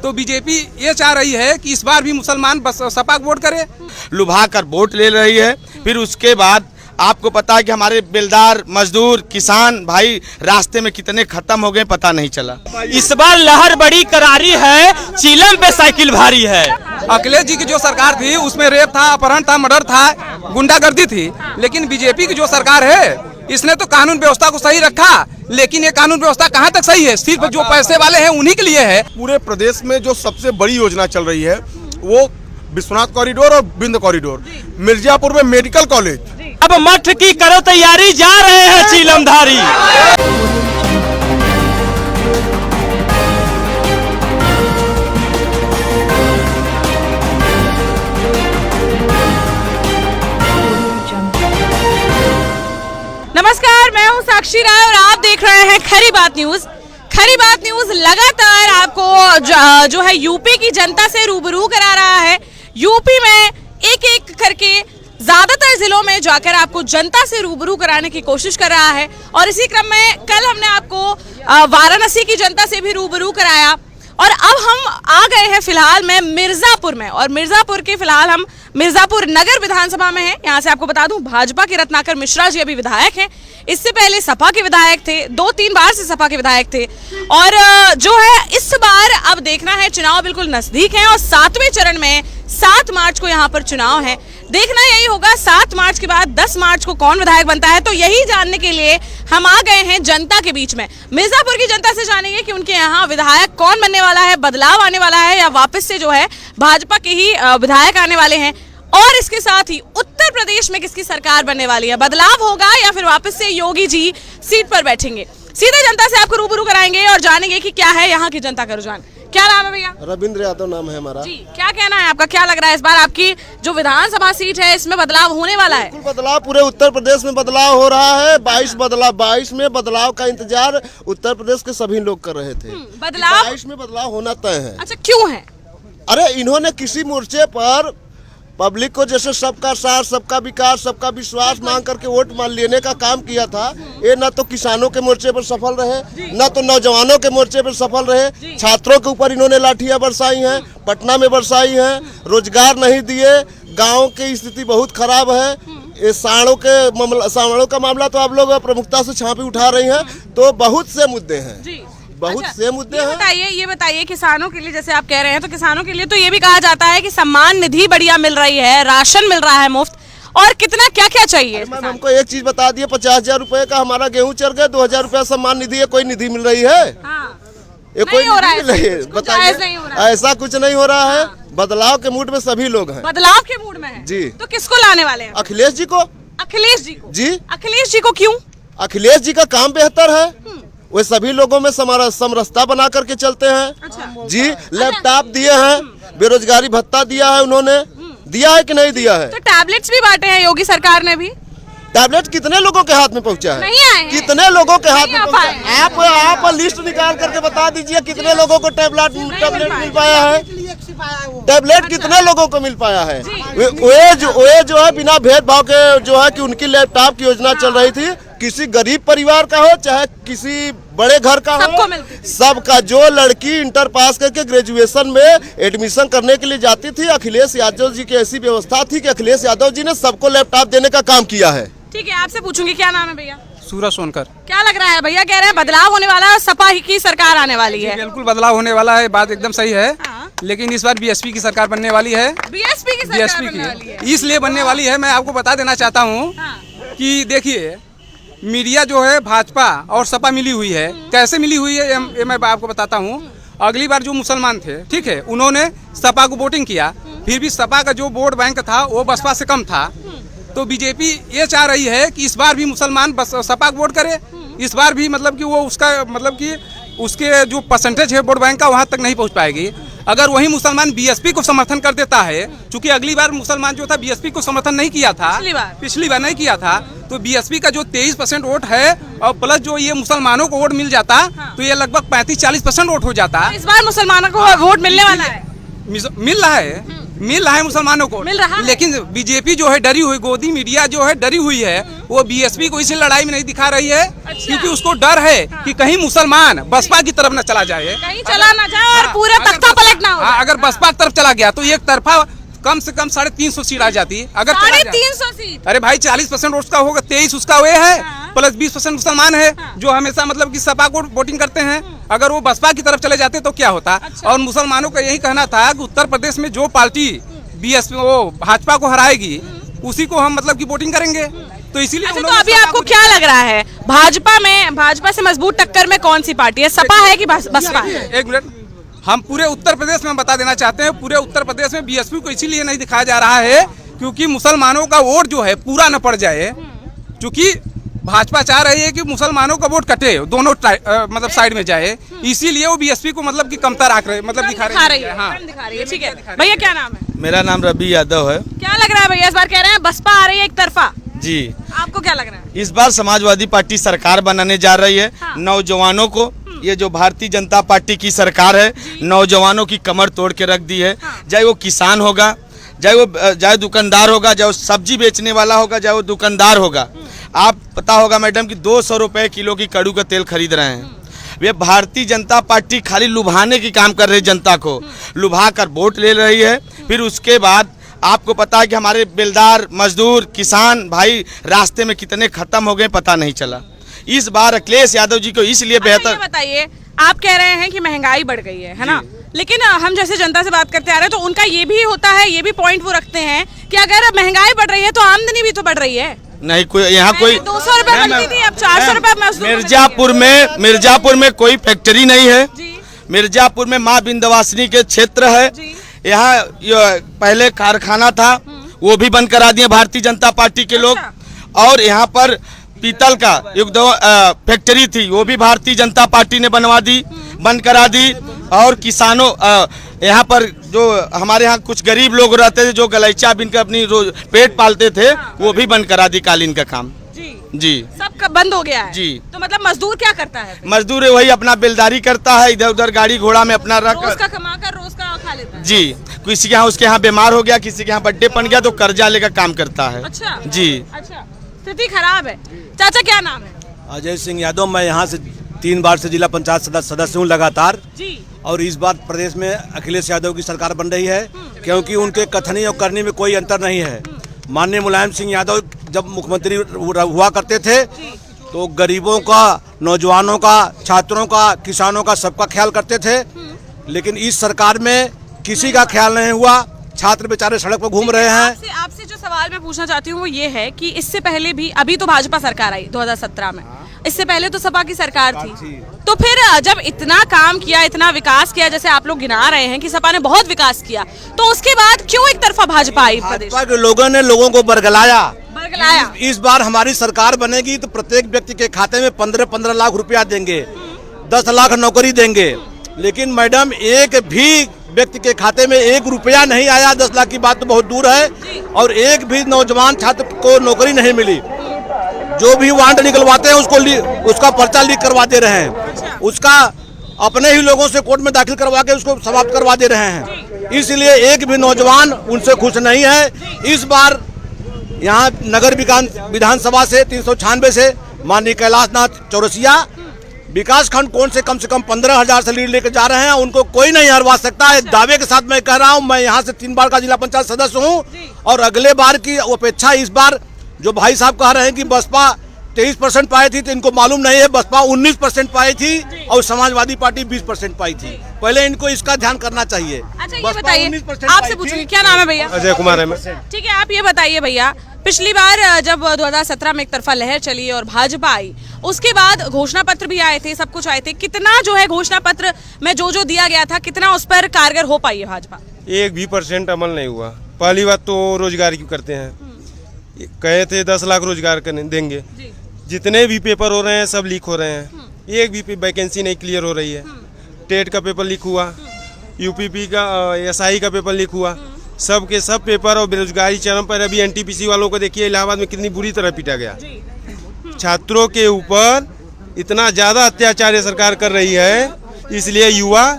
तो बीजेपी ये चाह रही है कि इस बार भी मुसलमान बस सपा को वोट करे। लुभा कर वोट ले रही है, फिर उसके बाद आपको पता है कि हमारे बेलदार मजदूर किसान भाई रास्ते में कितने खत्म हो गए पता नहीं चला। इस बार लहर बड़ी करारी है, चीलम पे साइकिल भारी है। अखिलेश जी की जो सरकार थी उसमें रेप था, अपहरण था, मर्डर था, गुंडागर्दी थी। लेकिन बीजेपी की जो सरकार है इसने तो कानून व्यवस्था को सही रखा। लेकिन ये कानून व्यवस्था कहाँ तक सही है? सिर्फ जो पैसे वाले हैं उन्हीं के लिए है। पूरे प्रदेश में जो सबसे बड़ी योजना चल रही है वो विश्वनाथ कॉरिडोर और बिंद कॉरिडोर, मिर्जापुर में मेडिकल कॉलेज। अब मठ की करो तैयारी, जा रहे हैं चीलमधारी। नमस्कार, मैं हूं साक्षी राय और आप देख रहे हैं खरी बात न्यूज। खरी बात न्यूज लगातार आपको जो है यूपी की जनता से रूबरू करा रहा है। यूपी में एक एक करके ज्यादातर जिलों में जाकर आपको जनता से रूबरू कराने की कोशिश कर रहा है। और इसी क्रम में कल हमने आपको वाराणसी की जनता से भी रूबरू कराया और अब हम आ गए हैं फिलहाल में मिर्जापुर में। और मिर्जापुर के फिलहाल हम मिर्जापुर नगर विधानसभा में हैं। यहाँ से आपको बता दूं भाजपा के रत्नाकर मिश्रा जी अभी विधायक हैं। इससे पहले सपा के विधायक थे, 2-3 बार से सपा के विधायक थे। और जो है इस बार अब देखना है, चुनाव बिल्कुल नजदीक है और 7वें चरण में 7 मार्च को यहाँ पर चुनाव है। देखना यही होगा 7 मार्च के बाद 10 मार्च को कौन विधायक बनता है। तो यही जानने के लिए हम आ गए हैं जनता के बीच में। मिर्जापुर की जनता से जानेंगे कि उनके यहाँ विधायक कौन बनने वाला है, बदलाव आने वाला है या वापस से जो है भाजपा के ही विधायक आने वाले हैं। और इसके साथ ही उत्तर प्रदेश में किसकी सरकार बनने वाली है, बदलाव होगा या फिर वापस से योगी जी सीट पर बैठेंगे। सीधे जनता से आपको रूबरू कराएंगे और जानेंगे कि क्या है यहाँ की जनता का रुझान। क्या नाम है भैया? रविंद्र यादव नाम है हमारा। जी, क्या कहना है आपका? क्या लग रहा है इस बार आपकी जो विधानसभा सीट है इसमें बदलाव होने वाला है? बिल्कुल बदलाव, पूरे उत्तर प्रदेश में बदलाव हो रहा है। 22 में बदलाव का इंतजार उत्तर प्रदेश के सभी लोग कर रहे थे। बदलाव 22 में बदलाव होना तय है। अच्छा, क्यों है? अरे इन्होंने किसी मोर्चे पर पब्लिक को जैसे सबका साथ, सबका विकास, सबका विश्वास मांग करके वोट मान लेने का काम किया था। ये न तो किसानों के मोर्चे पर सफल रहे, न तो नौजवानों के मोर्चे पर सफल रहे। छात्रों के ऊपर इन्होंने लाठियां बरसाई हैं, पटना में बरसाई हैं, रोजगार नहीं दिए, गाँव की स्थिति बहुत खराब है। ये साड़ों का मामला तो आप लोग प्रमुखता से छापी उठा रही हैं। तो बहुत से मुद्दे हैं, बहुत से मुद्दे हैं। ये बताइए किसानों के लिए, जैसे आप कह रहे हैं तो किसानों के लिए तो ये भी कहा जाता है कि सम्मान निधि बढ़िया मिल रही है, राशन मिल रहा है मुफ्त, और कितना क्या क्या चाहिए। मैम हमको एक चीज बता दिए, 50,000 रुपए का हमारा गेहूं चढ़ गया, 2,000 रुपया सम्मान निधि है। कोई निधि मिल रही है? ये कोई नहीं हो रहा है, बताइए, ऐसा कुछ नहीं हो रहा है। बदलाव के मूड में सभी लोग हैं। बदलाव के मूड में है जी। तो किसको लाने वाले हैं? अखिलेश जी को। अखिलेश जी को? जी। अखिलेश जी को क्यों? अखिलेश जी का काम बेहतर है, वे सभी लोगों में समरसता बना करके चलते हैं। अच्छा। जी, लैपटॉप दिए हैं, बेरोजगारी भत्ता दिया है उन्होंने, दिया है कि नहीं दिया है? तो टैबलेट्स भी बांटे हैं योगी सरकार ने भी। टैबलेट कितने लोगों के हाथ में पहुंचा है? नहीं आए हैं। कितने लोगों के हाथ में पहुंचा है? आप लिस्ट निकाल करके बता दीजिए कितने लोगों को टैबलेट मिल पाया है? टैबलेट कितने लोगों को मिल पाया है? वे जो है बिना भेदभाव के जो है कि उनकी लैपटॉप की योजना चल रही थी, किसी गरीब परिवार का हो चाहे किसी बड़े घर का हो, सबका। जो लड़की इंटर पास करके ग्रेजुएशन में एडमिशन करने के लिए जाती थी, अखिलेश यादव जी की ऐसी व्यवस्था थी कि अखिलेश यादव जी ने सबको लैपटॉप देने का काम किया है। ठीक है, आपसे पूछूंगी क्या नाम है भैया? सूरज सोनकर। क्या लग रहा है? भैया कह रहे हैं बदलाव होने वाला है, सपा की सरकार आने वाली है। बिल्कुल बदलाव होने वाला है, बात एकदम सही है। लेकिन इस बार बीएसपी की सरकार बनने वाली है। बीएसपी की सरकार बनने वाली है। इसलिए बनने वाली है, मैं आपको बता देना चाहता हूँ कि देखिए मीडिया जो है भाजपा और सपा मिली हुई है। कैसे मिली हुई है ये मैं आपको बताता हूँ। अगली बार जो मुसलमान थे, ठीक है, उन्होंने सपा को वोटिंग किया, फिर भी सपा का जो वोट बैंक था वो बसपा से कम था। तो बीजेपी ये चाह रही है कि इस बार भी मुसलमान बस सपा को वोट करे। इस बार भी मतलब कि वो उसका मतलब कि उसके जो परसेंटेज है वोट बैंक का वहाँ तक नहीं पहुँच पाएगी। अगर वही मुसलमान बीएसपी को समर्थन कर देता है, क्योंकि अगली बार मुसलमान जो था बीएसपी को समर्थन नहीं किया था, पिछली बार नहीं किया था, तो बीएसपी का जो 23% वोट है और प्लस जो ये मुसलमानों को वोट मिल जाता, तो ये लगभग 35-40% वोट हो जाता। इस बार मुसलमानों को वोट मिलने वाला है, मिल रहा है मुसलमानों को, लेकिन बीजेपी जो है डरी हुई, गोदी मीडिया जो है डरी हुई है, वो बीएसपी को इसी लड़ाई में नहीं दिखा रही है। अच्छा। क्योंकि उसको डर है कि कहीं मुसलमान बसपा की तरफ न चला जाए, कहीं चला ना जाए और पूरा तख्ता पलट कितना हो हाँ, जाएगा? अगर बसपा की तरफ चला गया तो एक तरफा कम से कम 350 सीट आ जाती है। अगर चला जाए- 350 सीट। अरे भाई 40% उसका होगा, 23 उसका वे है, हाँ। प्लस 20% मुसलमान है, जो हमेशा मतलब कि सपा को वोटिंग करते हैं। अगर वो बसपा की तरफ चले जाते तो क्या होता। अच्छा। और मुसलमानों का यही कहना था कि उत्तर प्रदेश में जो पार्टी बीएसपी वो भाजपा को हराएगी उसी को हम मतलब की वोटिंग करेंगे। तो इसीलिए अच्छा, तो उन्होंने अभी सपा आपको को- क्या लग रहा है, भाजपा से मजबूत टक्कर में कौन सी पार्टी है, सपा है कि बसपा है? एक मिनट, हम पूरे उत्तर प्रदेश में बता देना चाहते हैं, पूरे उत्तर प्रदेश में बीएसपी को इसीलिए नहीं दिखाया जा रहा है क्योंकि मुसलमानों का वोट जो है पूरा न पड़ जाए। क्योंकि भाजपा चाह रही है कि मुसलमानों का वोट कटे, दोनों मतलब साइड में जाए, इसीलिए वो बीएसपी को मतलब कि कमतर आंक रहे, मतलब दिखा रही है। हाँ, दिखा रही है, ठीक है। भैया क्या नाम है? मेरा नाम रवि यादव है। क्या लग रहा है भैया, इस बार कह रहे हैं बसपा आ रही है एक तरफा, जी, आपको क्या लग रहा है? इस बार समाजवादी पार्टी सरकार बनाने जा रही है। हाँ। नौजवानों को, ये जो भारतीय जनता पार्टी की सरकार है, नौजवानों की कमर तोड़ के रख दी है। हाँ। चाहे वो किसान होगा, चाहे दुकानदार होगा, चाहे वो सब्जी बेचने वाला होगा, चाहे वो दुकानदार होगा। आप पता होगा मैडम कि 200 रुपए किलो की कड़ू का तेल खरीद रहे हैं। वे भारतीय जनता पार्टी खाली लुभाने की काम कर रही है, जनता को लुभा कर वोट ले रही है। फिर उसके बाद आपको पता है कि हमारे बेलदार, मजदूर, किसान भाई रास्ते में कितने खत्म हो गए पता नहीं चला। इस बार अखिलेश यादव जी को इसलिए अच्छा, बेहतर ये बताइए, आप कह रहे हैं कि महंगाई बढ़ गई है ना, लेकिन हम जैसे जनता से बात करते आ रहे हैं तो उनका ये भी होता है, ये भी पॉइंट वो रखते हैं कि अगर महंगाई बढ़ रही है तो आमदनी भी तो बढ़ रही है। नहीं, कोई यहाँ कोई 200 रुपए मिलती थी, अब 400 रुपए मजदूर को मिर्जापुर में कोई फैक्ट्री नहीं है। जी। मिर्जापुर में माँ विंध्यवासिनी के क्षेत्र है। जी। यहाँ पहले कारखाना था, वो भी बंद करा दिए भारतीय जनता पार्टी के लोग। और यहाँ पर पीतल का फैक्ट्री थी, वो भी भारतीय जनता पार्टी ने बनवा दी, बंद करा दी। और किसानों यहाँ पर जो हमारे यहाँ कुछ गरीब लोग रहते थे जो गलीचा बिनकर अपनी रोज पेट पालते थे, वो भी बंद करा दी, कालीन का काम। जी, सब बंद हो गया है। जी। तो मतलब मजदूर क्या करता है फिर? मजदूर है वही अपना बेलदारी करता है, इधर उधर गाड़ी घोड़ा में अपना रख रोज का कमा कर रोज का खा लेता है। जी, किसी के यहाँ उसके यहाँ बीमार हो गया, किसी के यहाँ बर्थडे बन गया तो कर्जा लेकर काम करता है। अच्छा जी। अच्छा, स्थिति खराब है। चाचा क्या नाम है? अजय सिंह यादव। मैं यहाँ से 3 बार से जिला पंचायत सदस्य हूँ लगातार। जी। और इस बार प्रदेश में अखिलेश यादव की सरकार बन रही है क्योंकि उनके कथनी और करनी में कोई अंतर नहीं है। माननीय मुलायम सिंह यादव जब मुख्यमंत्री हुआ करते थे तो गरीबों का, नौजवानों का, छात्रों का, किसानों का सबका ख्याल करते थे। लेकिन इस सरकार में किसी का ख्याल नहीं हुआ। छात्र बेचारे सड़क पर घूम रहे हैं। आपसे जो सवाल मैं पूछना चाहती हूँ वो ये है कि इससे पहले भी, अभी तो भाजपा सरकार आई 2017 में, इससे पहले तो सपा की सरकार थी। तो फिर जब इतना काम किया, इतना विकास किया, जैसे आप लोग गिना रहे हैं कि सपा ने बहुत विकास किया, तो उसके बाद क्यों एक तरफा भाजपा आई प्रदेश? भाजपा के लोगों ने लोगों को बरगलाया। बरगलाया। इस बार हमारी सरकार बनेगी तो प्रत्येक व्यक्ति के खाते में 15-15 लाख रुपया देंगे, 10 लाख नौकरी देंगे। लेकिन मैडम एक भी व्यक्ति के खाते में 1 रुपया नहीं आया। 10 लाख की बात तो बहुत दूर है। और एक भी नौजवान छात्र को नौकरी नहीं मिली। जो भी वांट निकलवाते हैं उसका पर्चा लीक करवा दे रहे हैं, उसका अपने ही लोगों से कोर्ट में दाखिल करवा के उसको समाप्त करवा दे रहे हैं। इसलिए एक भी नौजवान उनसे खुश नहीं है। इस बार यहाँ नगर विधानसभा से 396 से माननीय कैलाश नाथ चौरसिया विकास खंड कौन से कम 15,000 से लीड लेकर जा रहे हैं। उनको कोई नहीं हरवा सकता है। दावे के साथ मैं कह रहा हूँ, मैं यहाँ से 3 बार का जिला पंचायत सदस्य हूँ और अगले बार की अपेक्षा इस बार जो भाई साहब कह रहे हैं कि बसपा 23% पाई थी, तो इनको मालूम नहीं है बसपा 19% पाई थी और समाजवादी पार्टी 20% पाई थी। पहले इनको इसका ध्यान करना चाहिए। अच्छा, ये बताइए, आपसे पूछूंगी, क्या नाम है भैया? अजय कुमार है। ठीक है, आप ये बताइए भैया, पिछली बार जब 2017 में एक तरफा लहर चली और भाजपा आई, उसके बाद घोषणा पत्र भी आए थे, सब कुछ आए थे, कितना जो है घोषणा पत्र में जो दिया गया था, कितना उस पर कारगर हो पाई है भाजपा? 1% अमल नहीं हुआ। पहली बात तो रोजगार की करते हैं, कहे थे 10 लाख रोजगार देंगे। जितने भी पेपर हो रहे हैं सब लीक हो रहे हैं। एक भी वैकेंसी नहीं क्लियर हो रही है। टेट का पेपर लीक हुआ, यूपीपी का, एसआई का पेपर लीक हुआ, सब के सब पेपर। और बेरोजगारी चरम पर। अभी एनटीपीसी वालों को देखिए, इलाहाबाद में कितनी बुरी तरह पीटा गया। छात्रों के ऊपर इतना ज़्यादा अत्याचार ये सरकार कर रही है, इसलिए युवा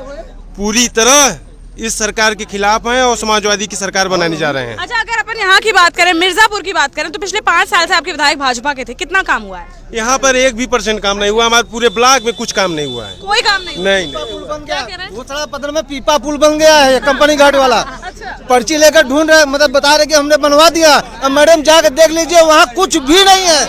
पूरी तरह इस सरकार के खिलाफ हैं और समाजवादी की सरकार बनाने जा रहे हैं। अच्छा, अगर अपन यहाँ की बात करें, मिर्जापुर की बात करें, तो पिछले 5 साल से आपके विधायक भाजपा के थे, कितना काम हुआ है? यहाँ पर 1% काम नहीं हुआ, हमारे पूरे ब्लॉक में कुछ काम नहीं हुआ है। कोई काम नहीं? नहीं। क्या कह रहे हैं? दूसरा पत्र में पीपा पुल बन गया है, कंपनी घाट वाला। पर्ची लेकर ढूंढ रहे, मतलब बता रहे कि हमने बनवा दिया। अब मैडम जाकर देख लीजिए, वहाँ कुछ भी नहीं है।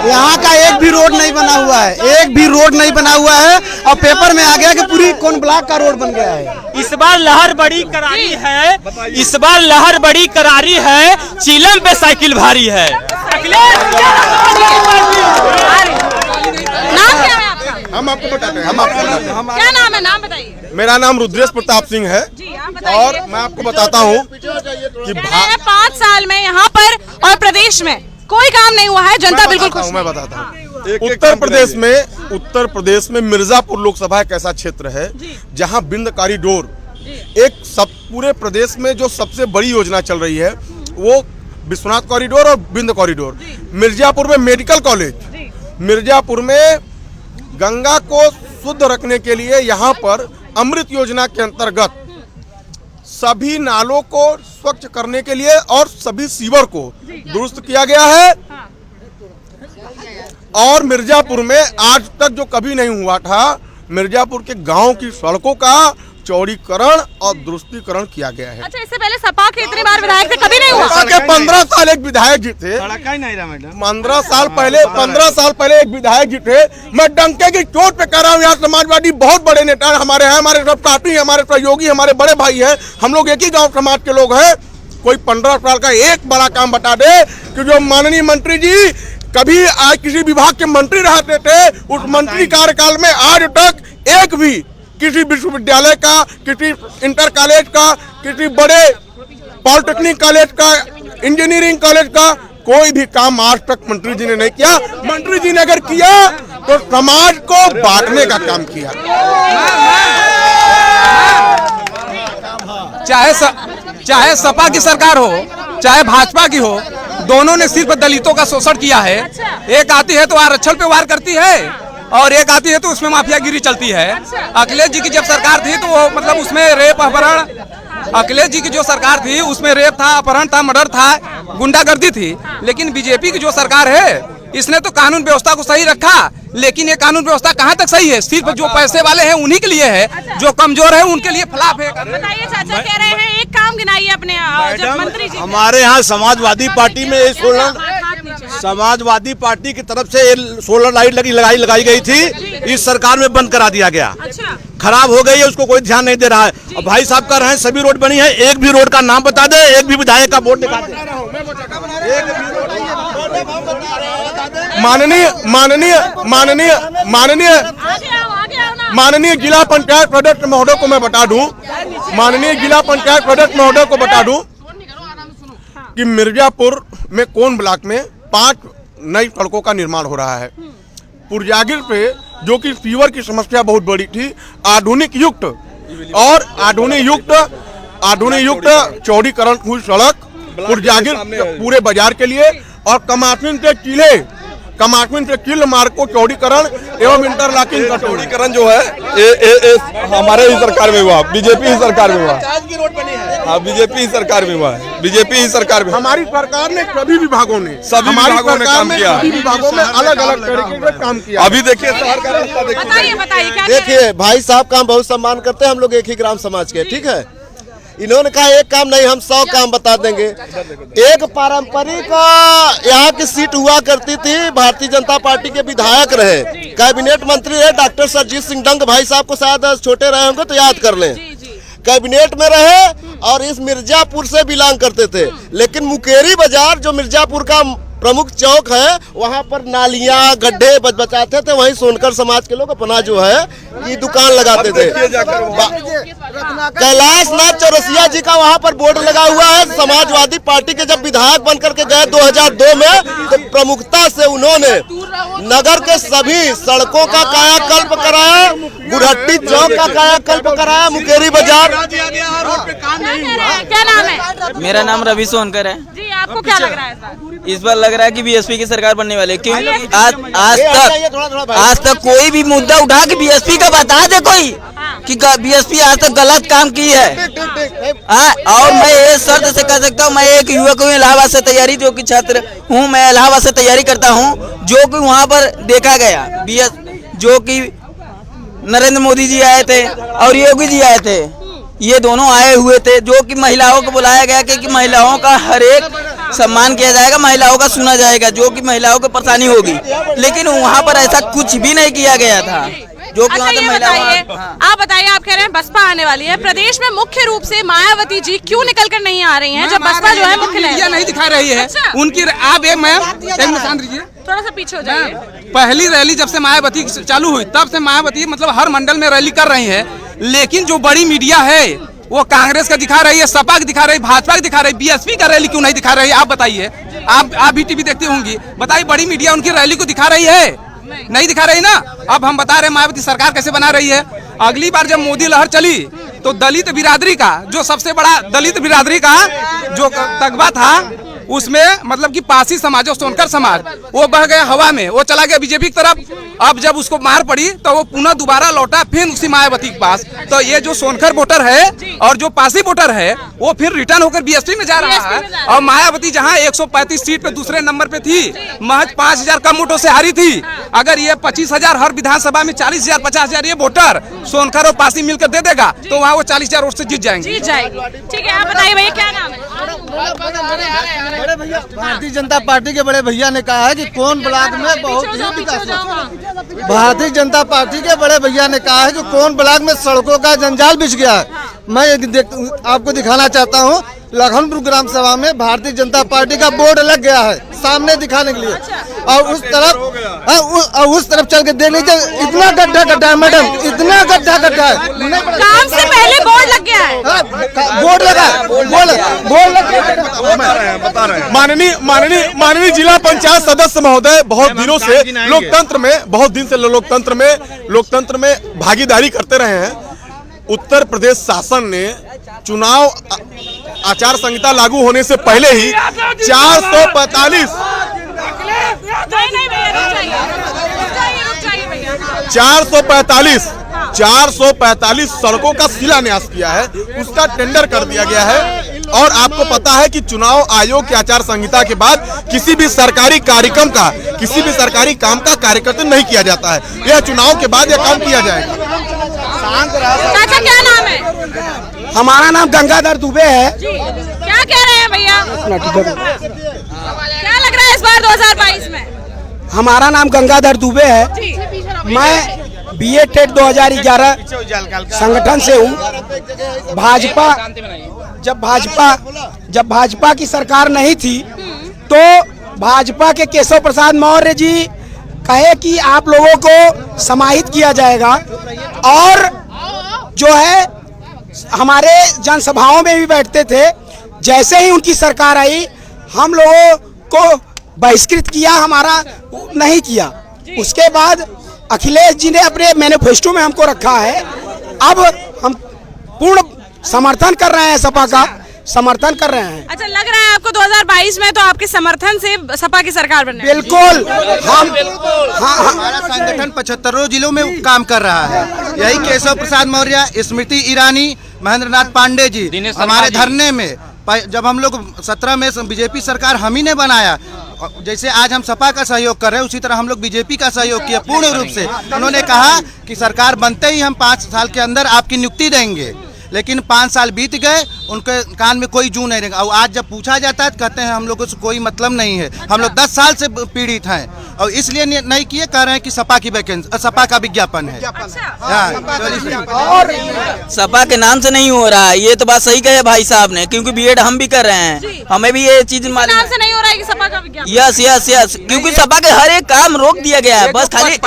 यहाँ का एक भी रोड नहीं बना हुआ है, एक भी रोड नहीं बना हुआ है। और पेपर में आ गया कि पूरी कौन ब्लॉक का रोड बन गया है। इस बार लहर बड़ी करारी है, इस बार लहर बड़ी करारी है, चीलम पे साइकिल भारी है। नाम क्या है आपका? हम आपको बताते हैं। क्या नाम है, नाम बताइए। मेरा नाम रुद्रेश प्रताप सिंह है। जी, आप बताइए। और मैं आपको बताता हूँ कि 5 साल में यहाँ पर और प्रदेश में कोई काम नहीं हुआ है, जनता बिल्कुल खुश मैं नहीं। बताता हूँ। उत्तर प्रदेश में मिर्जापुर लोकसभा एक ऐसा क्षेत्र है जहाँ बिंद कॉरिडोर एक सब पूरे प्रदेश में जो सबसे बड़ी योजना चल रही है वो विश्वनाथ कॉरिडोर और बिंद कॉरिडोर। मिर्जापुर में मेडिकल कॉलेज, मिर्जापुर में गंगा को शुद्ध रखने के लिए यहाँ पर अमृत योजना के अंतर्गत सभी नालों को स्वच्छ करने के लिए और सभी सीवर को दुरुस्त किया गया है। और मिर्जापुर में आज तक जो कभी नहीं हुआ था, मिर्जापुर के गांव की सड़कों का चौड़ीकरण और दुरुस्तीकरण किया गया है। अच्छा, इससे पहले सपा के इतनी बार विधायक थे, कभी नहीं हुआ? सपा के 15 साल एक विधायक जी थे। 15 साल पहले एक विधायक जी थे। मैं डंके की चोट पे कह रहा हूँ, यहाँ समाजवादी बहुत बड़े नेता हमारे हैं, हमारे सब साथी हैं, हमारे सहयोगी, हमारे बड़े भाई हैं। हम लोग एक ही गाँव समाज के लोग हैं। कोई 15 साल का एक बड़ा काम बता दे कि जो माननीय मंत्री जी कभी आज किसी विभाग के मंत्री रहते थे, उस मंत्री कार्यकाल में आज तक एक भी किसी विश्वविद्यालय का, किसी इंटर कॉलेज का, किसी बड़े पॉलिटेक्निक कॉलेज का, इंजीनियरिंग कॉलेज का कोई भी काम आज तक मंत्री जी ने नहीं किया। मंत्री जी ने अगर किया तो समाज को बांटने का काम किया। चाहे सपा की सरकार हो चाहे भाजपा की हो, दोनों ने सिर्फ दलितों का शोषण किया है। एक आती है तो आरक्षण पे वार करती है और एक आती है तो उसमें माफियागिरी चलती है। अखिलेश जी की जब सरकार थी तो वो मतलब उसमें रेप अपहरण, अखिलेश जी की जो सरकार थी उसमें रेप था, अपहरण था, मर्डर था, गुंडागर्दी थी। लेकिन बीजेपी की जो सरकार है इसने तो कानून व्यवस्था को सही रखा। लेकिन ये कानून व्यवस्था कहाँ तक सही है? सिर्फ जो पैसे वाले हैं उन्हीं के लिए है, जो कमजोर है उनके लिए फलाफ है। बताइए, चाचा कह रहे हैं एक काम गिनाइए अपने जब मंत्री जी। हमारे यहाँ समाजवादी पार्टी में समाजवादी पार्टी की तरफ से सोलर लाइट लगाई गई थी, इस सरकार में बंद करा दिया गया। अच्छा, खराब हो गई है, उसको कोई ध्यान नहीं दे रहा है। अब भाई साहब कह रहे हैं सभी रोड बनी है, एक भी रोड का नाम बता दे, एक भी विधायक का वोट दिखा दे। माननीय जिला पंचायत सदस्य महोदय को मैं बता दूं, माननीय जिला पंचायत सदस्य महोदय को बता दूं कि मिर्जापुर में कोन ब्लॉक में 5 नई सड़कों का निर्माण हो रहा है। पुरजागिर पे जो कि फीवर की समस्या बहुत बड़ी थी, आधुनिक युक्त चौड़ीकरण हुई सड़क पुरजागिर पूरे बाजार के लिए, और कमासिन से किल मार्ग को चौड़ीकरण एवं इंटरलॉकिंग का चौड़ीकरण जो है ये हमारे ही सरकार में हुआ, बीजेपी ही सरकार में हुआ। हाँ, बीजेपी ही सरकार में हुआ है, बीजेपी ही सरकार में। हमारी सरकार ने सभी विभागों ने काम किया, सभी विभागों में अलग अलग तरीके से काम किया। अभी देखिए शहर का रास्ता बताइए क्या देखिए भाई साहब का हम बहुत सम्मान करते हैं, हम लोग एक ही ग्राम समाज के, ठीक है। इन्होंने कहा एक काम नहीं, हम 100 काम बता देंगे। एक पारंपरिक यहाँ की सीट हुआ करती थी, भारतीय जनता पार्टी के विधायक रहे, कैबिनेट मंत्री रहे डॉक्टर सरजीत सिंह डंग, भाई साहब को शायद छोटे रहे होंगे तो याद कर लें। कैबिनेट में रहे और इस मिर्जापुर से बिलोंग करते थे। लेकिन मुकेरी बाजार जो मिर्जापुर का प्रमुख चौक है, वहाँ पर नालियाँ गड्ढे बचाते थे, वहीं सोनकर समाज के लोग अपना जो है ये दुकान लगाते थे। कैलाश नाथ चौरसिया जी का वहाँ पर बोर्ड लगा हुआ है। समाजवादी पार्टी के जब विधायक बन करके गए 2002 में, तो प्रमुखता से उन्होंने नगर के सभी सड़कों का कायाकल्प कराया, गुरहट्टी चौक का कायाकल्प कराया, मुकेरी बाजार। क्या नाम है? मेरा नाम रवि सोनकर है जी, आपको क्या लग रहा है? इस बार लग रहा है कि बीएसपी की सरकार बनने वाली है, क्योंकि आज तक कोई भी मुद्दा उठा के बीएसपी का बता दे कोई, कि बीएसपी आज तक गलत काम की है। और मैं ये शर्त से कह सकता हूँ, मैं एक युवक हूँ इलाहाबाद से तैयारी जो कि छात्र हूँ, मैं इलाहाबाद से तैयारी करता हूँ, जो कि वहाँ पर देखा गया जो कि नरेंद्र मोदी जी आए थे और योगी जी आए थे, ये दोनों आए हुए थे, जो कि महिलाओं को बुलाया गया कि महिलाओं का हर एक सम्मान किया जाएगा, महिलाओं का सुना जाएगा, जो कि महिलाओं को परेशानी होगी, लेकिन वहाँ पर ऐसा कुछ भी नहीं किया गया था। जो कि अच्छा, ये बताइए, आप बताइए, आप कह रहे हैं बसपा आने वाली है, प्रदेश में मुख्य रूप से मायावती जी क्यों निकल कर नहीं आ रही हैं, जब बसपा जो है मुख्य मीडिया नहीं दिखा रही है। अच्छा? उनकी आप एक मैम एक मिनट शांत रहिए, थोड़ा सा पीछे हो जाइए। पहली रैली जब से मायावती चालू हुई तब से मायावती मतलब हर मंडल में रैली कर रही है, लेकिन जो बड़ी मीडिया है वो कांग्रेस का दिखा रही है, सपा का दिखा रही है, भाजपा का दिखा रही है, बीएसपी का रैली क्यों नहीं दिखा रही है? आप बताइए, आप भी टीवी देखती होंगी, बताइए बड़ी मीडिया उनकी रैली को दिखा रही है? नहीं दिखा रही ना। अब हम बता रहे हैं मायावती सरकार कैसे बना रही है। अगली बार जब मोदी लहर चली तो दलित बिरादरी का जो सबसे बड़ा दलित बिरादरी का जो तगबा था, उसमें मतलब कि पासी समाज और सोनकर समाज वो बह गया हवा में, वो चला गया बीजेपी की तरफ। अब जब उसको मार पड़ी तो वो पुनः दोबारा लौटा फिर उसी मायावती के पास। तो ये जो सोनकर वोटर है और जो पासी वोटर है वो फिर रिटर्न होकर बीएसपी में जा रहा है। और मायावती जहां 135 सीट पे दूसरे नंबर पे थी, महज 5000 कम वोटों से हारी थी। अगर ये 25,000 हर विधानसभा में 40,000 50,000 ये वोटर सोनकर और पासी मिलकर दे देगा तो वहाँ वो 40,000 वोट से जीत जाएंगे। ठीक है, आप बताइए भैया क्या नाम है? बड़े भैया, भारतीय जनता पार्टी के बड़े भैया ने कहा है कि कौन ब्लॉक में बहुत ही विकास हुआ। भारतीय जनता पार्टी के बड़े भैया ने कहा है कि कौन ब्लॉक में सड़कों का जंजाल बिछ गया है। मैं आपको दिखाना चाहता हूँ, लखनपुर ग्राम सभा में भारतीय जनता पार्टी का बोर्ड लग गया है सामने दिखाने के लिए, और उस तरफ चल के देख लीजिए, इतना गड्ढा है मैडम, इतना गड्ढा है। काम से पहले बोर्ड लग गया है। बोर्ड लगा, बोर्ड लगा। माननीय जिला पंचायत सदस्य महोदय, बहुत दिनों से लोकतंत्र में भागीदारी करते रहे हैं। उत्तर प्रदेश शासन ने चुनाव आचार संहिता लागू होने से पहले ही 445 सड़कों का शिलान्यास किया है, उसका टेंडर कर दिया गया है। और आपको पता है कि चुनाव आयोग की आचार संहिता के बाद किसी भी सरकारी कार्यक्रम का, किसी भी सरकारी काम का कार्यकर्ता नहीं किया जाता है। यह चुनाव के बाद यह काम किया जाएगा। चाचा क्या नाम है? हमारा नाम गंगाधर दुबे है। क्या कह रहे हैं भैया? क्या लग रहा है इस बार 2022 में? हमारा नाम गंगाधर दुबे है। मैं बीए टेट 2011 संगठन से हूँ। जब भाजपा की सरकार नहीं थी तो भाजपा के केशव प्रसाद मौर्य जी कहे कि आप लोगों को समाहित किया जाएगा, और जो है हमारे जनसभाओं में भी बैठते थे। जैसे ही उनकी सरकार आई हम लोगों को बहिष्कृत किया, हमारा नहीं किया। उसके बाद अखिलेश जी ने अपने मैनिफेस्टो में हमको रखा है। अब हम पूर्ण समर्थन कर रहे हैं, सपा का समर्थन कर रहे हैं। अच्छा, लग रहा है आपको 2022 में तो आपके समर्थन से सपा की सरकार बनने? बिल्कुल। हमारा संगठन 75 जिलों में काम कर रहा है। यही केशव प्रसाद मौर्य, स्मृति ईरानी, महेंद्र नाथ पांडे जी हमारे धरने में, जब हम लोग 17 में बीजेपी सरकार हम ही ने बनाया, जैसे आज हम सपा का सहयोग कर रहे हैं उसी तरह हम लोग बीजेपी का सहयोग किया पूर्ण रूप से। उन्होंने कहा कि सरकार बनते ही हम 5 साल के अंदर आपकी नियुक्ति देंगे, लेकिन 5 साल बीत गए, उनके कान में कोई जू नहीं रहेगा। और आज जब पूछा जाता है तो कहते हैं हम लोगों से कोई मतलब नहीं है, हम लोग 10 साल से पीड़ित हैं और इसलिए नहीं किए, कह रहे हैं कि सपा की वैकेंसी, सपा का विज्ञापन है। और सपा के नाम से नहीं हो रहा है, ये तो बात सही कहे भाई साहब ने, क्योंकि बीएड हम भी कर रहे हैं, हमें भी ये चीज मालूम नाम से नहीं हो रहा है कि सपा का विज्ञापन। यस, क्योंकि सपा के हर एक काम रोक दिया गया है। बस खाली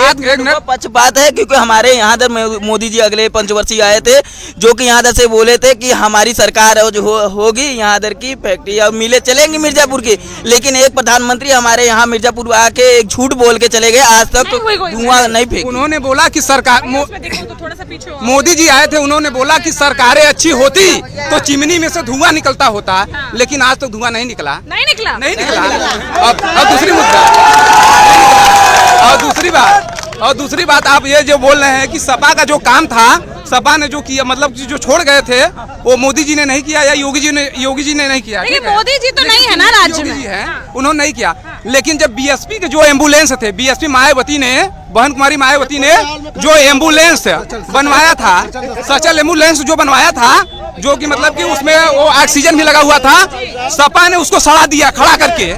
पक्षपात है, क्योंकि हमारे यहाँ मोदी जी अगले पंचवर्षीय आए थे, जो कि यहाँ से बोले थे कि हमारी सरकार जो होगी यहाँ दर की फैक्ट्री और मिले चलेंगी मिर्जापुर की, लेकिन एक प्रधानमंत्री हमारे यहाँ मिर्जापुर आके एक झूठ बोल के चले गए, आज तक धुआं नहीं फेंका। उन्होंने बोला कि सरकार, मोदी जी आए थे, उन्होंने बोला कि सरकारें अच्छी होती तो चिमनी में से धुआं निकलता होता, लेकिन आज तो धुआं नहीं निकला। अब दूसरी मुद्दा, और दूसरी बात, और दूसरी बात आप ये जो बोल रहे हैं कि सपा का जो काम था, सपा ने जो किया, मतलब जो छोड़ गए थे वो मोदी जी ने नहीं किया या योगी जी ने नहीं किया। लेकिन मोदी जी तो नहीं है ना राज्य में, हैं उन्होंने नहीं किया। लेकिन जब बीएसपी के जो एम्बुलेंस थे, बीएसपी मायावती ने, बहन कुमारी मायावती ने जो एम्बुलेंस बनवाया था, सचल एम्बुलेंस जो बनवाया था, जो कि मतलब कि उसमें वो ऑक्सीजन भी लगा हुआ था, सपा ने उसको सड़ा दिया खड़ा करके।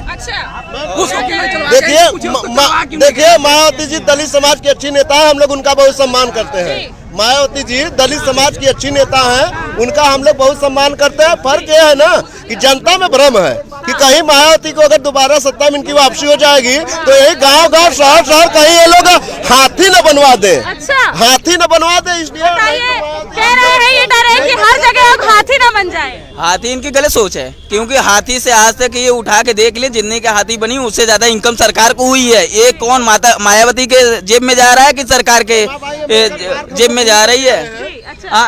देखिए मायावती जी दलित समाज की अच्छी नेता है, हम लोग उनका बहुत सम्मान करते हैं। मायावती जी दलित समाज की अच्छी नेता हैं, उनका हम लोग बहुत सम्मान करते हैं। फर्क ये है ना कि जनता में भ्रम है कि कहीं मायावती को अगर दोबारा सत्ता में इनकी वापसी हो जाएगी तो यही गांव-गांव शहर कहीं ये लोग हाथी न बनवा दे। हाथी न बनवा दे, इसलिए कह रहे हैं ये डर है कि हर जगह अब हाथी न बन जाए। हाथी इनकी गलत सोच है, क्योंकि हाथी से आज तक ये उठा के देख ले, जितने के हाथी बनी उससे ज्यादा इनकम सरकार को हुई है। ये कौन मायावती के जेब में जा रहा है कि सरकार के जेब में जा रही है?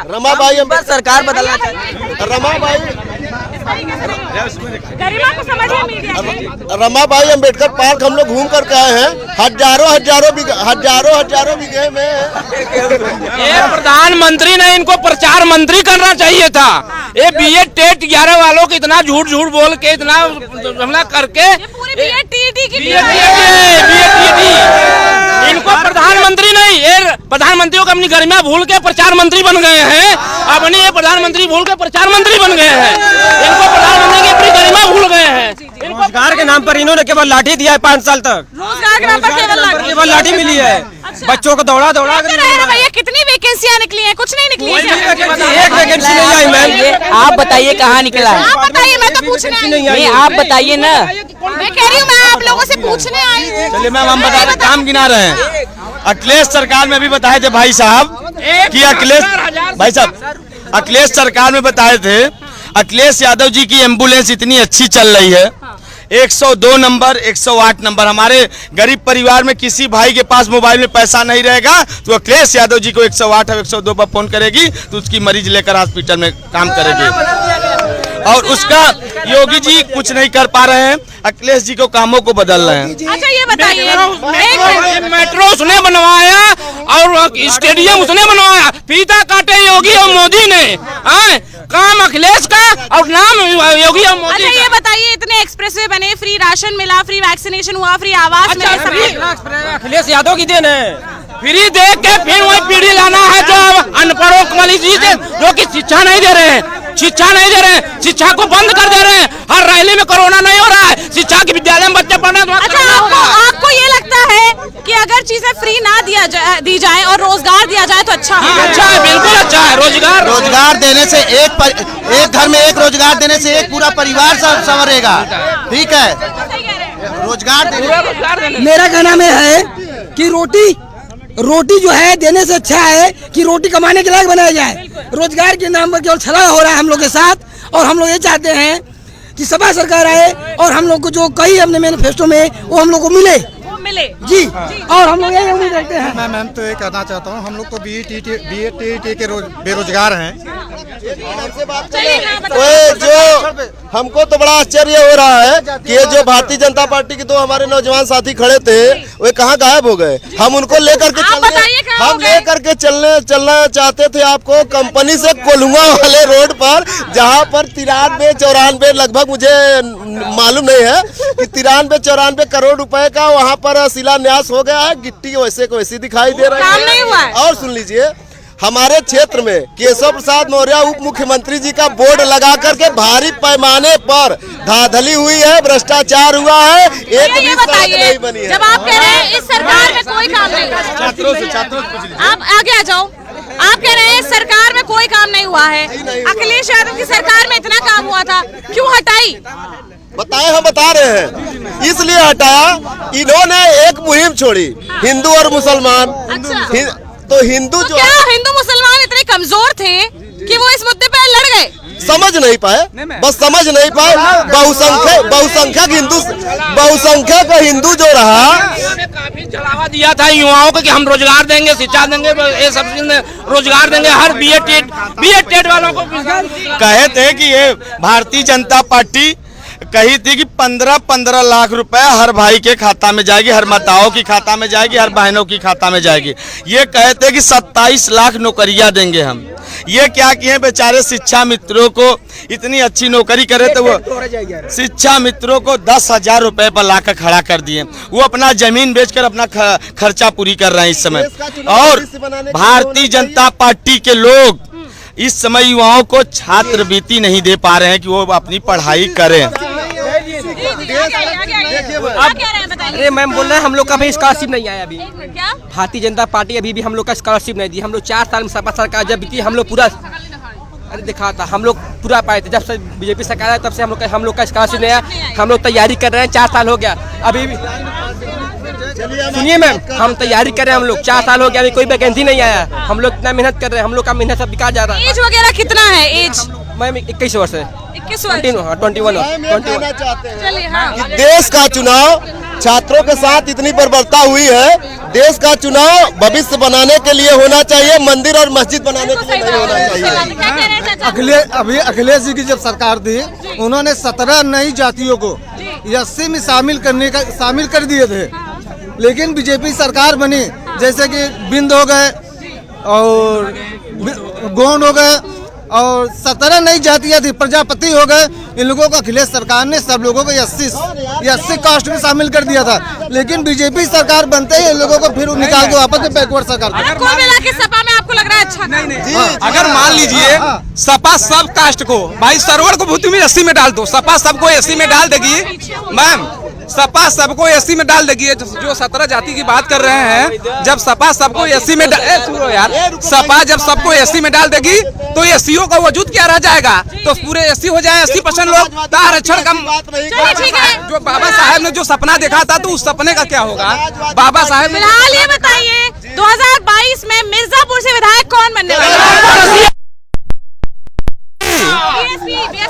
रमाबाई सरकार बदलना चाहिए। रमाबाई अम्बेडकर पार्क हम लोग घूम करके आए हैं, हजारों बीघे में। ये प्रधानमंत्री ने इनको प्रचार मंत्री करना चाहिए था। ये बीए टेट 11 वालों को इतना झूठ बोल के, इतना हमला करके, इनको प्रधानमंत्री नहीं, ये प्रधानमंत्रियों को अपनी गरिमा भूल के प्रचार मंत्री बन गए हैं। अपनी ये प्रधानमंत्री भूल के प्रचार मंत्री बन गए हैं। इनको प्रधानमंत्री की अपनी गरिमा भूल गए हैं। रोजगार के नाम पर इन्होंने केवल लाठी दिया है 5 साल तक। रोजगार के नाम पर केवल लाठी मिली है। बच्चों को दौड़ा भैया कितनी वैकेंसियाँ निकली हैं? कुछ नहीं निकली है। एक वैकेंसी नहीं आई मैम। आप बताइए कहाँ निकला? आप बताइए, मैं तो पूछने आई। आप बताइए ना। मैं कह रही हूँ, मैं आप लोगों से पूछने आई हूँ। चलिए मैम, हम बता रहे काम गिना रहे हैं। अखिलेश सरकार में भी बताए थे भाई साहब कि अखिलेश सरकार में बताए थे, अखिलेश यादव जी की एम्बुलेंस इतनी अच्छी चल रही है, 102 नंबर 108 नंबर। हमारे गरीब परिवार में किसी भाई के पास मोबाइल में पैसा नहीं रहेगा तो अखिलेश यादव जी को 108 और 102 पर फोन करेगी तो उसकी मरीज लेकर हॉस्पिटल में काम करेगी। और उसका योगी जी कुछ नहीं कर पा रहे हैं, अखिलेश जी को कामों को बदल रहे हैं। अच्छा ये बताइए, मेट्रो उसने बनवाया और स्टेडियम उसने बनवाया, फीता काटे योगी और मोदी ने। काम अखिलेश का और नाम योगी और मोदी। अच्छा ये बताइए, इतने एक्सप्रेसवे बने, फ्री राशन मिला, फ्री वैक्सीनेशन हुआ, फ्री आवास मिले, अखिलेश यादव की देन है। फ्री दे के फिर वही पीढ़ी लाना है जो अनपढ़ों वाली चीज है, जो कि शिक्षा नहीं दे रहे हैं, शिक्षा को बंद कर दे रहे हैं। हर रैली में कोरोना नहीं हो रहा है, शिक्षा के विद्यालय में बच्चे पढ़ने। अच्छा आपको ये लगता है कि अगर चीजें फ्री ना दी जाए और रोजगार दिया जाए तो अच्छा है? अच्छा है, बिल्कुल अच्छा है। रोजगार देने से एक घर में एक रोजगार देने से एक पूरा परिवार संवरेगा। ठीक है, रोजगार देने। मेरा कहना में है कि रोटी जो है देने से अच्छा है कि रोटी कमाने के लायक बनाया जाए। रोजगार के नाम पर केवल छला हो रहा है हम लोग के साथ, और हम लोग ये चाहते हैं कि सपा सरकार आए और हम लोग को जो कही हमने मैनिफेस्टो में वो हम लोग को मिले जी। और हम लोग यही उम्मीद रखते हैं। मैम तो ये कहना चाहता हूँ, हम लोग तो BET के बेरोजगार हैं। जो हमको तो बड़ा आश्चर्य हो रहा है कि ये जो भारतीय जनता पार्टी के 2 हमारे नौजवान साथी खड़े थे वे कहाँ गायब हो गए। हम उनको लेकर के चलना चाहते थे आपको कंपनी से कोल्हुआ वाले रोड पर, जहाँ पर 93-94 लगभग, मुझे मालूम नहीं है कि 93-94 करोड़ रुपए का वहाँ पर शिलान्यास हो गया है। गिट्टी वैसे को वैसी दिखाई दे रही है। और सुन लीजिए, हमारे क्षेत्र में केशव प्रसाद मौर्य उप मुख्यमंत्री जी का बोर्ड लगा करके भारी पैमाने पर धांधली हुई है, भ्रष्टाचार हुआ है, एक भी सड़क नहीं बनी है। जब आप कह रहे हैं इस सरकार में कोई काम नहीं, आप आगे आ जाओ। आप कह रहे हैं सरकार में कोई काम नहीं हुआ है, अखिलेश यादव की सरकार में इतना काम हुआ था, क्यों हटाई? बताए, हम बता रहे हैं, इसलिए हटाया। इन्होंने एक मुहिम छोड़ी, हिंदू और मुसलमान। तो हिंदू जो क्या हिंदू मुसलमान इतने कमजोर थे कि वो इस मुद्दे पे लड़ गए? समझ नहीं पाए, बस समझ नहीं पाए। बहुसंख्यक हिंदू जो रहा, काफी चढ़ावा दिया था युवाओं को कि हम रोजगार देंगे, शिक्षा देंगे, ये सब रोजगार देंगे। हर BET वालों को कहे थे कि ये भारतीय जनता पार्टी कही थी कि 15-15 लाख रुपए हर भाई के खाता में जाएगी, हर माताओं की खाता में जाएगी, हर बहनों की खाता में जाएगी। ये कहते कि 27 लाख नौकरियां देंगे हम। ये क्या किए बेचारे शिक्षा मित्रों को इतनी अच्छी नौकरी करे तो वो शिक्षा मित्रों को 10,000 रुपए पर लाकर खड़ा कर दिए। वो अपना जमीन बेचकर अपना खर्चा पूरी कर रहे हैं इस समय। और भारतीय जनता पार्टी के लोग इस समय युवाओं को छात्रवृत्ति नहीं दे पा रहे हैं कि वो अपनी पढ़ाई करें। अरे मैम बोल रहे हैं हम लोग का भी स्कॉलरशिप नहीं आया अभी। भारतीय जनता पार्टी अभी भी हम लोग का स्कॉलरशिप नहीं दी। हम लोग 4 साल में सपा सरकार जब बीती हम लोग पूरा अरे दिखा था हम लोग पूरा पाए थे। जब से बीजेपी सरकार आया तब से हम लोग का स्कॉलरशिप नहीं आया। हम लोग तैयारी कर रहे हैं, 4 साल हो गया अभी भी। सुनिए मैम, हम तैयारी कर रहे हैं, हम लोग 4 साल हो गया, अभी कोई वैकेंसी नहीं आया। हम लोग इतना मेहनत कर रहे हैं, हम लोग का मेहनत सब बिका जा रहा है। एज वगैरह कितना है? एज मैम 21 वर्ष है। 21 वर्ष। 21। चलिए हाँ। देश का चुनाव छात्रों के साथ इतनी बर्बरता हुई है। देश का चुनाव भविष्य बनाने के लिए होना चाहिए, मंदिर और मस्जिद बनाने के लिए नहीं होना चाहिए। अभी अखिलेश जी की जब सरकार थी उन्होंने 17 नई जातियों को एससी में शामिल कर दिए थे। लेकिन बीजेपी सरकार बनी, जैसे कि बिंद हो गए और गोंड हो गए और 17 नई जातियां थी, प्रजापति हो गए। इन लोगों को अखिलेश सरकार ने सब लोगों को 80 कास्ट में शामिल कर दिया था। लेकिन बीजेपी सरकार बनते ही इन लोगों को फिर निकाल के वापस बैकवर्ड सरकार। कुल मिला के सपा में आपको लग रहा है अच्छा? नहीं। अगर मान लीजिए सपा सब कास्ट को, भाई सरवर को भूतु में 80 में डाल दो, सपा सबको 80 में डाल देगी मैम। सपा सबको 80 में डाल देगी। जो 17 जाति की बात कर रहे हैं, जब सपा सबको 80 में सुनो यार, सपा जब सबको 80 में डाल देगी तो एससीओ का वजूद क्या रह जाएगा? तो पूरे एससी हो जाए, 80% लोग आरक्षण कम। जो बाबा साहब ने जो सपना देखा था तो उस सपने का क्या होगा? बाबा साहब। फिलहाल ये बताइए 2022 में मिर्जापुर से विधायक कौन बनने वाला है?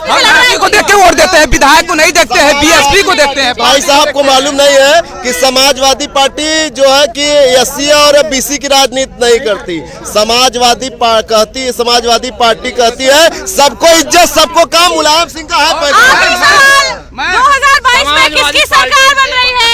बीएसपी को देख के वोट देते हैं, विधायक को नहीं देखते हैं, बीएसपी को देखते हैं। भाई साहब को मालूम नहीं है कि समाजवादी पार्टी जो है कि एससी और बीसी की राजनीति नहीं करती। समाजवादी पार्टी कहती है सबको इज्जत, सबको काम। मुलायम सिंह का है 2022 में किसकी सरकार बन रही है?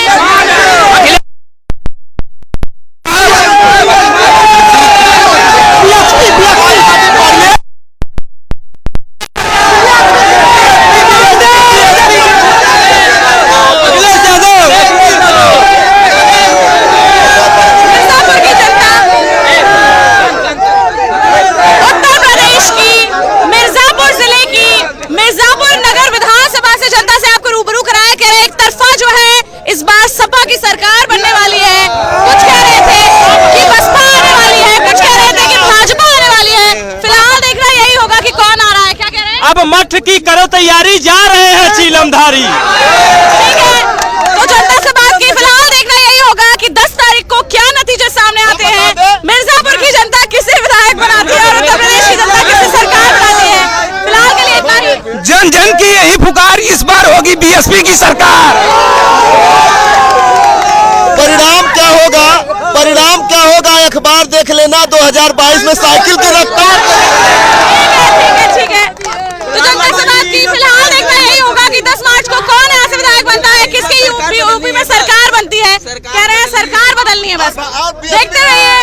अब मठ की करो तैयारी, जा रहे हैं चीलमधारी। ठीक है, तो जनता से बात की। फिलहाल देखना यही होगा कि 10 तारीख को क्या नतीजे सामने आते हैं। मिर्जापुर की जनता किसे विधायक बनाती है और उत्तर प्रदेश की जनता किसे सरकार बनाती है। फिलहाल के लिए इतना ही। जन जन की यही पुकार, इस बार होगी बीएसपी की सरकार। परिणाम क्या होगा? परिणाम क्या होगा अखबार देख लेना। 2022 में साइकिल की रफ्तार। ठीक है, तो जनता से बात की। फिलहाल देखना यही होगा कि 10 मार्च को कौन यहाँ से विधायक बनता है, किसकी यूपी में सरकार बनती है। कह रहे हैं सरकार बदलनी है, बस देखते रहिए।